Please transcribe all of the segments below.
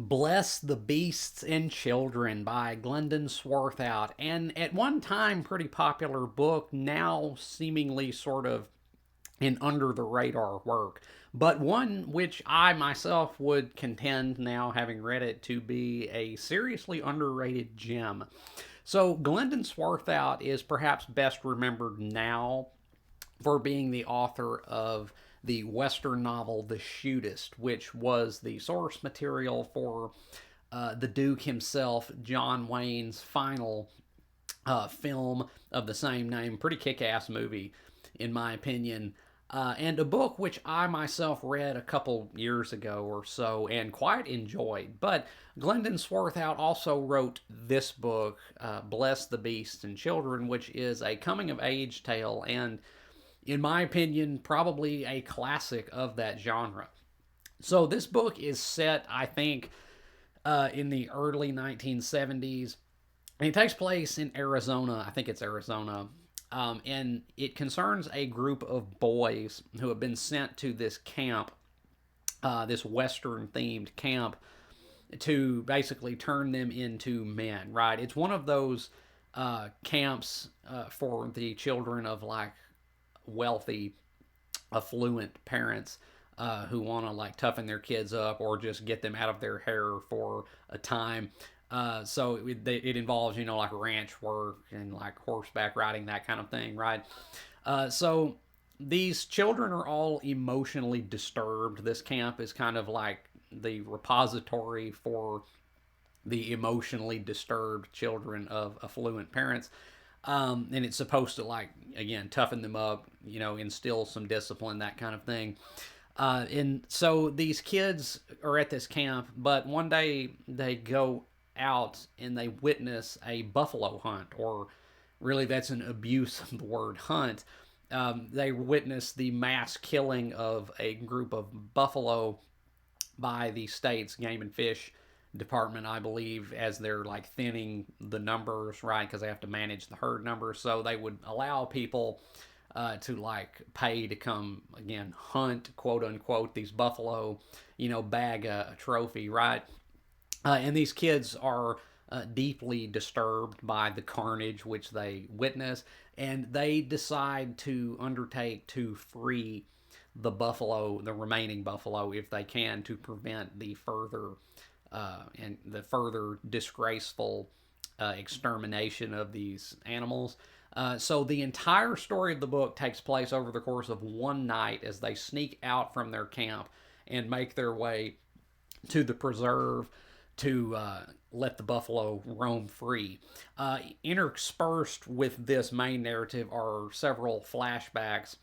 Bless the Beasts and Children by Glendon Swarthout. And at one time, pretty popular book, now seemingly sort of an under the radar work, but one which I myself would contend, now having read it, to be a seriously underrated gem. So, Glendon Swarthout is perhaps best remembered now for being the author of the Western novel The Shootist, which was the source material for the Duke himself, John Wayne's final film of the same name. Pretty kick ass movie, in my opinion. And a book which I myself read a couple years ago or so and quite enjoyed. But Glendon Swarthout also wrote this book, Bless the Beasts and Children, which is a coming of age tale and, in my opinion, probably a classic of that genre. So this book is set, I think, in the early 1970s. And it takes place in Arizona. I think it's Arizona. And it concerns a group of boys who have been sent to this camp, this Western themed camp, to basically turn them into men, right? It's one of those camps for the children of like wealthy, affluent parents who want to like toughen their kids up or just get them out of their hair for a time. So it involves, like ranch work and like horseback riding, that kind of thing, right? So these children are all emotionally disturbed. This camp is kind of like the repository for the emotionally disturbed children of affluent parents. And it's supposed to, like, again, toughen them up, instill some discipline, that kind of thing. And so these kids are at this camp, but one day they go out and they witness a buffalo hunt, or really that's an abuse of the word hunt. They witness the mass killing of a group of buffalo by the state's game and fish department, I believe, as they're like thinning the numbers, right? Because they have to manage the herd numbers. So they would allow people to like pay to come again hunt, quote unquote, these buffalo, bag a trophy, right? And these kids are deeply disturbed by the carnage which they witness, and they decide to undertake to free the remaining buffalo, if they can, to prevent the further disgraceful extermination of these animals. So the entire story of the book takes place over the course of one night as they sneak out from their camp and make their way to the preserve to let the buffalo roam free. Interspersed with this main narrative are several flashbacks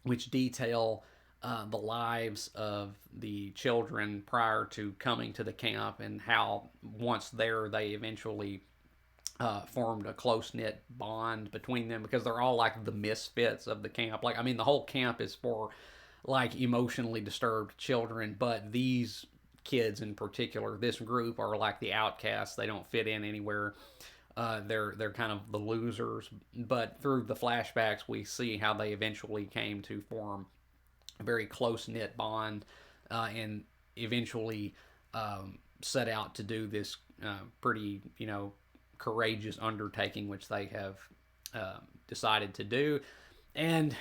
which detail the lives of the children prior to coming to the camp, and how once there they eventually formed a close knit bond between them, because they're all like the misfits of the camp. Like, I mean, the whole camp is for like emotionally disturbed children, but these kids in particular, this group, are like the outcasts. They don't fit in anywhere. They're kind of the losers. But through the flashbacks, we see how they eventually came to form a very close knit bond, and eventually set out to do this pretty courageous undertaking, which they have decided to do. And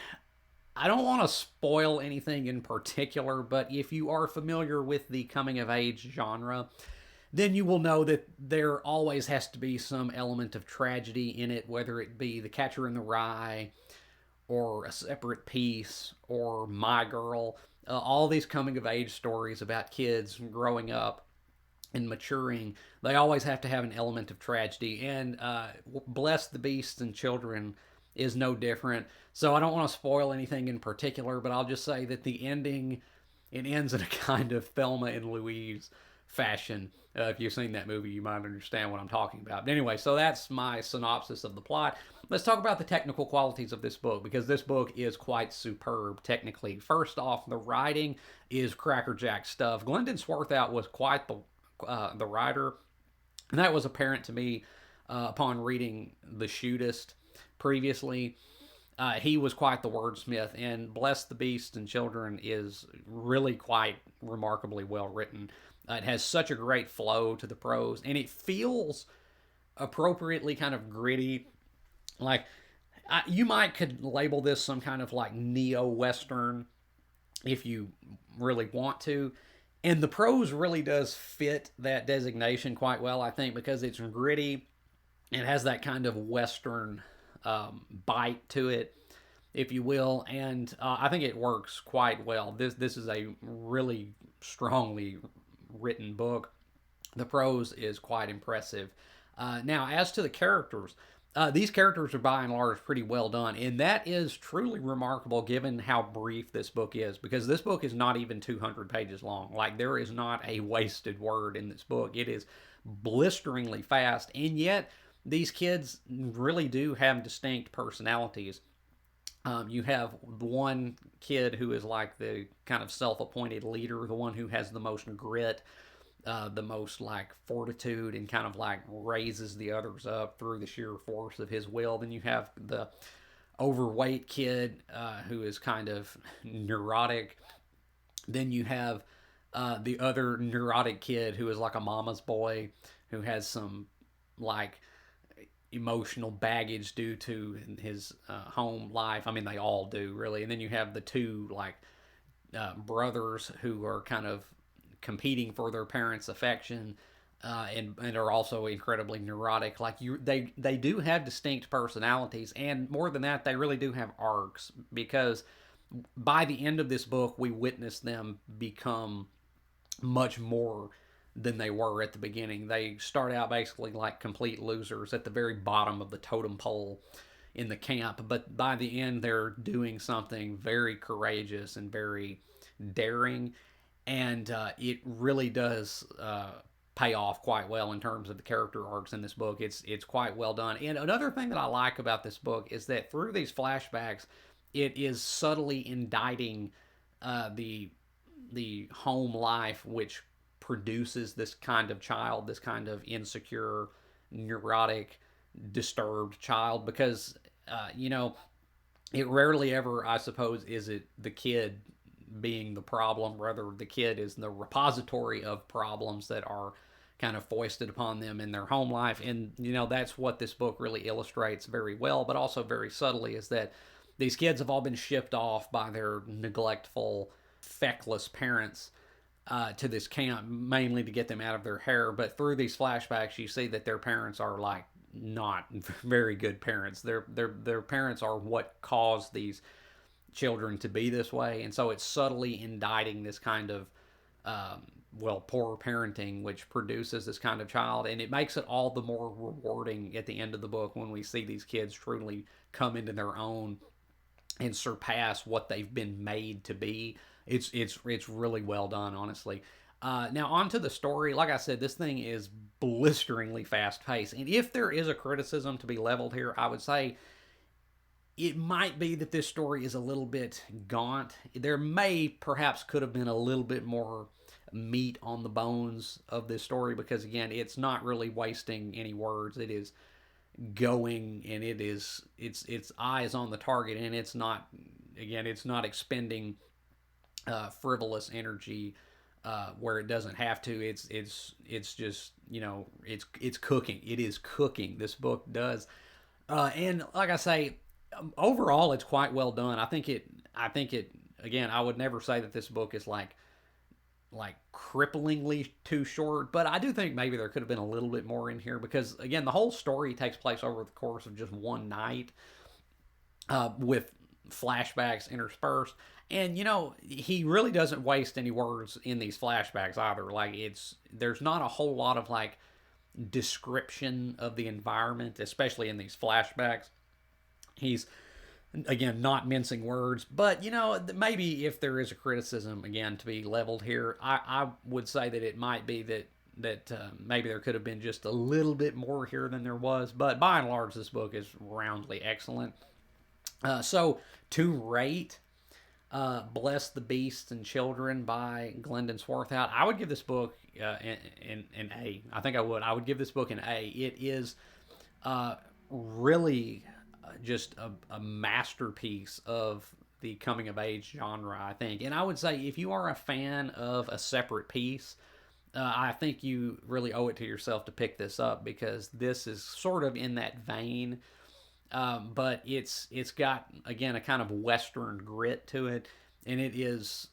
I don't want to spoil anything in particular, but if you are familiar with the coming of age genre, then you will know that there always has to be some element of tragedy in it, whether it be The Catcher in the Rye, or A Separate Piece, or My Girl. All these coming of age stories about kids growing up and maturing, they always have to have an element of tragedy. And Bless the Beasts and Children is no different. So I don't want to spoil anything in particular, but I'll just say that the ending, it ends in a kind of Thelma and Louise fashion. If you've seen that movie, you might understand what I'm talking about. But anyway, so that's my synopsis of the plot. Let's talk about the technical qualities of this book, because this book is quite superb technically. First off, the writing is crackerjack stuff. Glendon Swarthout was quite the writer, and that was apparent to me upon reading The Shootist previously. He was quite the wordsmith, and Bless the Beasts and Children is really quite remarkably well written. It has such a great flow to the prose, and it feels appropriately kind of gritty. Like, you might could label this some kind of like neo western if you really want to. And the prose really does fit that designation quite well, I think, because it's gritty. It has that kind of western bite to it, if you will, and I think it works quite well. This is a really strongly written book. The prose is quite impressive. Now, as to the characters, these characters are by and large pretty well done, and that is truly remarkable given how brief this book is, because this book is not even 200 pages long. Like, there is not a wasted word in this book. It is blisteringly fast, and yet these kids really do have distinct personalities. You have one kid who is like the kind of self-appointed leader, the one who has the most grit, the most like fortitude, and kind of like raises the others up through the sheer force of his will. Then you have the overweight kid who is kind of neurotic. Then you have the other neurotic kid who is like a mama's boy, who has some like emotional baggage due to his home life. I mean, they all do really. And then you have the two like brothers who are kind of competing for their parents' affection, and are also incredibly neurotic. Like, they do have distinct personalities, and more than that, they really do have arcs, because by the end of this book, we witness them become much more than they were at the beginning. They start out basically like complete losers at the very bottom of the totem pole in the camp, but by the end, they're doing something very courageous and very daring, and it really does pay off quite well in terms of the character arcs in this book. It's quite well done. And another thing that I like about this book is that through these flashbacks, it is subtly indicting the home life which produces this kind of child, this kind of insecure, neurotic, disturbed child. Because it rarely ever, I suppose, is it the kid being the problem. Rather, the kid is the repository of problems that are kind of foisted upon them in their home life. And, that's what this book really illustrates very well, but also very subtly, is that these kids have all been shipped off by their neglectful, feckless parents to this camp, mainly to get them out of their hair. But through these flashbacks, you see that their parents are like not very good parents. Their parents are what caused these children to be this way, and so it's subtly indicting this kind of poor parenting, which produces this kind of child. And it makes it all the more rewarding at the end of the book when we see these kids truly come into their own and surpass what they've been made to be. It's really well done, honestly. Now, on to the story. Like I said, this thing is blisteringly fast paced, and if there is a criticism to be leveled here, I would say it might be that this story is a little bit gaunt. There may perhaps could have been a little bit more meat on the bones of this story, because again, it's not really wasting any words. It is going, and its eyes on the target, and it's not expending frivolous energy where it doesn't have to. It's just it's cooking. It is cooking. This book does, and like I say, overall, it's quite well done. I think it. Again, I would never say that this book is like cripplingly too short, but I do think maybe there could have been a little bit more in here, because again, the whole story takes place over the course of just one night, with flashbacks interspersed. And he really doesn't waste any words in these flashbacks either. Like, there's not a whole lot of like description of the environment, especially in these flashbacks. He's, again, not mincing words, but maybe if there is a criticism again to be leveled here, I would say that it might be that maybe there could have been just a little bit more here than there was. But by and large, this book is roundly excellent. So to rate Bless the Beasts and Children by Glendon Swarthout, I would give this book an A. I think I would. I would give this book an A. It is really just a masterpiece of the coming of age genre, I think. And I would say if you are a fan of A Separate Piece, I think you really owe it to yourself to pick this up because this is sort of in that vein, but it's got again a kind of Western grit to it, and it is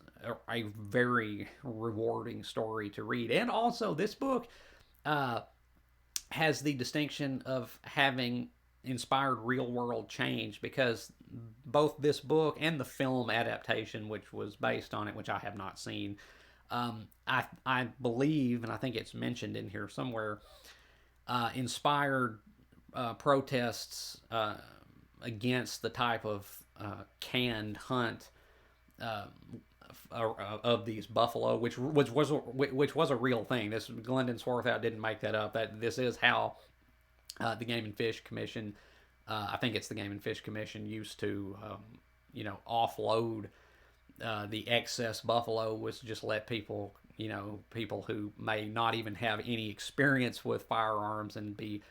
a very rewarding story to read. And also, this book uh, has the distinction of having inspired real world change because both this book and the film adaptation, which was based on it, which I have not seen, I believe, and I think it's mentioned in here somewhere, inspired protests against the type of canned hunt uh, of these buffalo, which was a real thing. This Glendon Swarthout didn't make that up. That this is how the Game and Fish Commission, I think it's the Game and Fish Commission, used to offload the excess buffalo, was just let people, people who may not even have any experience with firearms and be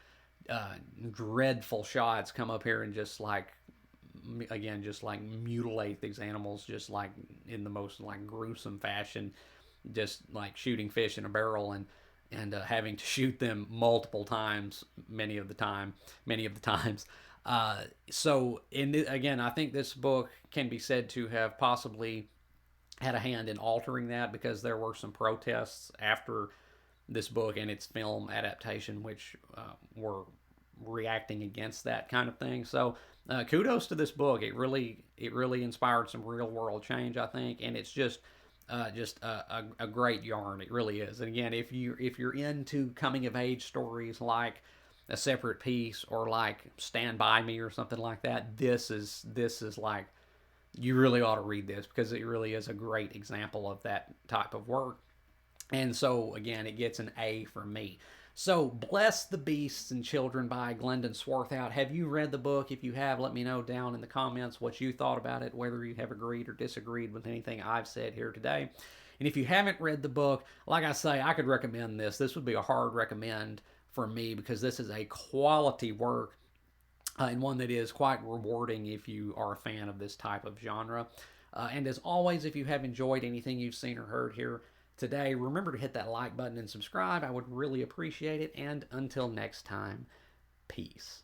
dreadful shots come up here and just like, again, just like mutilate these animals just like in the most like gruesome fashion, just like shooting fish in a barrel and having to shoot them multiple times, many of the times. Again, I think this book can be said to have possibly had a hand in altering that because there were some protests after this book and its film adaptation, which were reacting against that kind of thing. So kudos to this book. It really inspired some real world change, I think, and it's just a great yarn. It really is. And again, if you're into coming of age stories like A Separate Piece or like Stand By Me or something like that, this is like, you really ought to read this because it really is a great example of that type of work. And so, again, it gets an A from me. So, Bless the Beasts and Children by Glendon Swarthout. Have you read the book? If you have, let me know down in the comments what you thought about it, whether you have agreed or disagreed with anything I've said here today. And if you haven't read the book, like I say, I could recommend this. This would be a hard recommend for me because this is a quality work and one that is quite rewarding if you are a fan of this type of genre. And as always, if you have enjoyed anything you've seen or heard here today, remember to hit that like button and subscribe. I would really appreciate it. And until next time, peace.